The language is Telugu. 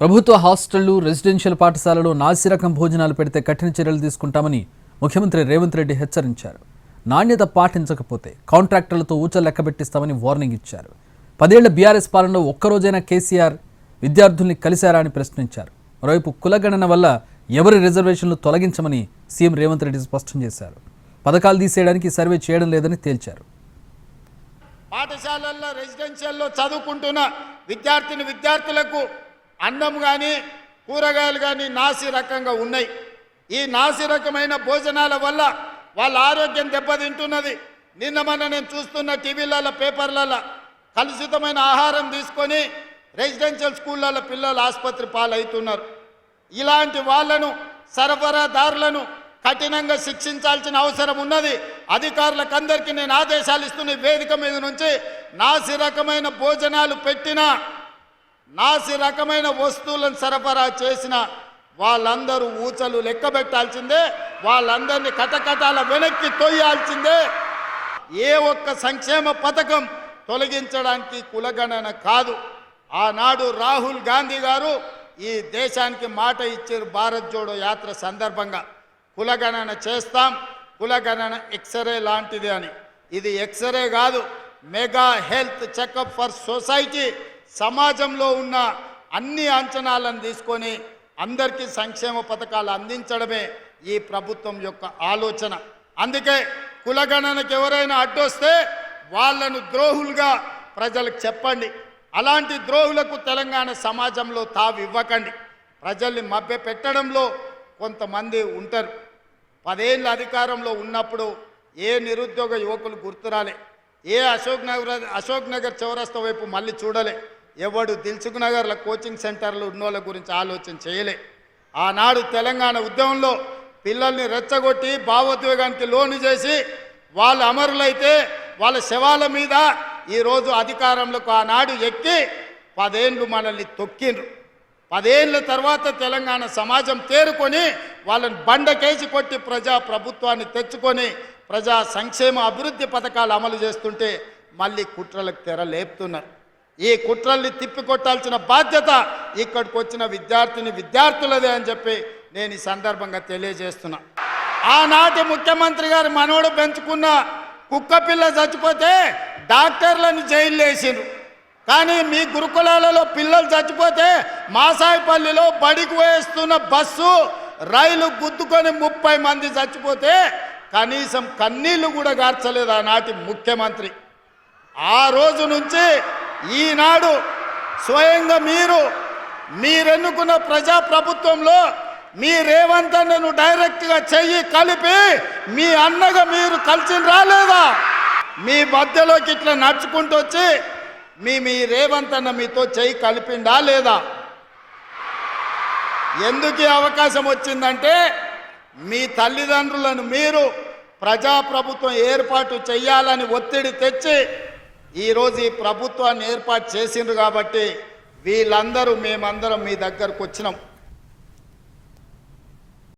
ప్రభుత్వ హాస్టళ్లు, రెసిడెన్షియల్ పాఠశాలలు నాసిరకం భోజనాలు పెడితే కఠిన చర్యలు తీసుకుంటామని ముఖ్యమంత్రి రేవంత్ రెడ్డి హెచ్చరించారు. నాణ్యత పాటించకపోతే కాంట్రాక్టర్లతో ఊచలు లెక్కబెట్టిస్తామని వార్నింగ్ ఇచ్చారు. 10 ఏళ్ల బీఆర్ఎస్ పాలనలో ఒక్కరోజైనా కేసీఆర్ విద్యార్థుల్ని కలిశారా అని ప్రశ్నించారు. మరోవైపు కులగణన వల్ల ఎవరి రిజర్వేషన్లు తొలగించమని సీఎం రేవంత్ రెడ్డి స్పష్టం చేశారు. పథకాలు తీసేయడానికి సర్వే చేయడం లేదని తేల్చారు. పాఠశాలల్లో రెసిడెన్షియల్లో చదువుకుంటున్న విద్యార్థులకు అన్నం కానీ కూరగాయలు కానీ నాసి రకంగా ఉన్నాయి. ఈ నాసి రకమైన భోజనాల వల్ల వాళ్ళ ఆరోగ్యం దెబ్బతింటున్నది. నిన్న మొన్న నేను చూస్తున్న టీవీలలో, పేపర్లలో కలుషితమైన ఆహారం తీసుకొని రెసిడెన్షియల్ స్కూళ్ళలో పిల్లలు ఆసుపత్రి పాలవుతున్నారు. ఇలాంటి వాళ్లను, సరఫరాదారులను కఠినంగా శిక్షించాల్సిన అవసరం ఉన్నది. అధికారులకు అందరికీ నేను ఆదేశాలు ఇస్తున్న వేదిక మీద నుంచి నాసి రకమైన భోజనాలు పెట్టిన, నాసి రకమైన వస్తువులను సరఫరా చేసిన వాళ్ళందరూ ఊచలు లెక్కబెట్టాల్సిందే. వాళ్ళందరినీ కటకటాల వెనక్కి తొయ్యాల్సిందే. ఏ ఒక్క సంక్షేమ పథకం తొలగించడానికి కులగణన కాదు. ఆనాడు రాహుల్ గాంధీ గారు ఈ దేశానికి మాట ఇచ్చారు. భారత్ జోడో యాత్ర సందర్భంగా కులగణన చేస్తాం, కులగణన ఎక్స్రే లాంటిది అని. ఇది ఎక్స్రే కాదు, mega health checkup for society. సమాజంలో ఉన్న అన్ని అంచనాలను తీసుకొని అందరికీ సంక్షేమ పథకాలు అందించడమే ఈ ప్రభుత్వం యొక్క ఆలోచన. అందుకే కులగణనకు ఎవరైనా అడ్డొస్తే వాళ్ళను ద్రోహులుగా ప్రజలకు చెప్పండి. అలాంటి ద్రోహులకు తెలంగాణ సమాజంలో తావు ఇవ్వకండి. ప్రజల్ని మభ్య పెట్టడంలో కొంతమంది ఉంటారు. 10 ఏళ్ళ అధికారంలో ఉన్నప్పుడు ఏ నిరుద్యోగ యువకులు గుర్తురాలే, ఏ అశోక్ నగర్ చౌరస్తా వైపు మళ్ళీ చూడలే, ఎవడు దిల్సుఖ్ నగర్ల కోచింగ్ సెంటర్లు ఉన్నోళ్ళ గురించి ఆలోచన చేయలే. ఆనాడు తెలంగాణ ఉద్యమంలో పిల్లల్ని రెచ్చగొట్టి భావోద్వేగానికి లోను చేసి వాళ్ళు అమరులైతే వాళ్ళ శవాల మీద ఈరోజు అధికారంలోకి ఆనాడు ఎక్కి 10 ఏళ్ళు మనల్ని తొక్కిండ్రు. 10 ఏళ్ళ తర్వాత తెలంగాణ సమాజం తేరుకొని వాళ్ళని బండకేసి కొట్టి ప్రజా ప్రభుత్వాన్ని తెచ్చుకొని ప్రజా సంక్షేమ అభివృద్ధి పథకాలు అమలు చేస్తుంటే మళ్ళీ కుట్రలకు తెర లేపుతున్నారు. ఈ కుట్రల్ని తిప్పికొట్టాల్సిన బాధ్యత ఇక్కడికి వచ్చిన విద్యార్థులదే అని చెప్పి నేను ఈ సందర్భంగా తెలియజేస్తున్నా. ఆనాటి ముఖ్యమంత్రి గారు మనోడు పెంచుకున్న కుక్క పిల్ల చచ్చిపోతే డాక్టర్లను జైలు వేసిండ్రు. కానీ మీ గురుకులాలలో పిల్లలు చచ్చిపోతే మాసాయిపల్లిలో బడికి వేస్తున్న బస్సు, రైలు గుద్దుకొని 30 మంది చచ్చిపోతే కనీసం కన్నీళ్లు కూడా గార్చలేదు ఆనాటి ముఖ్యమంత్రి. ఆ రోజు నుంచి ఈనాడు స్వయంగా మీరెన్నుకున్న ప్రజాప్రభుత్వంలో మీ రేవంత్ అన్నను డైరెక్ట్గా చెయ్యి కలిపి మీ అన్నగా మీరు కలిసి రాలేదా? మీ మధ్యలోకి ఇట్లా నడుచుకుంటూ వచ్చి మీ రేవంత్ అన్న మీతో చెయ్యి కలిపిండా లేదా? ఎందుకు ఈ అవకాశం వచ్చిందంటే మీ తల్లిదండ్రులను మీరు ప్రజాప్రభుత్వం ఏర్పాటు చేయాలని ఒత్తిడి తెచ్చి ఈరోజు ఈ ప్రభుత్వాన్ని ఏర్పాటు చేసిండ్రు. కాబట్టి మేమందరం మీ దగ్గరకు వచ్చినాం.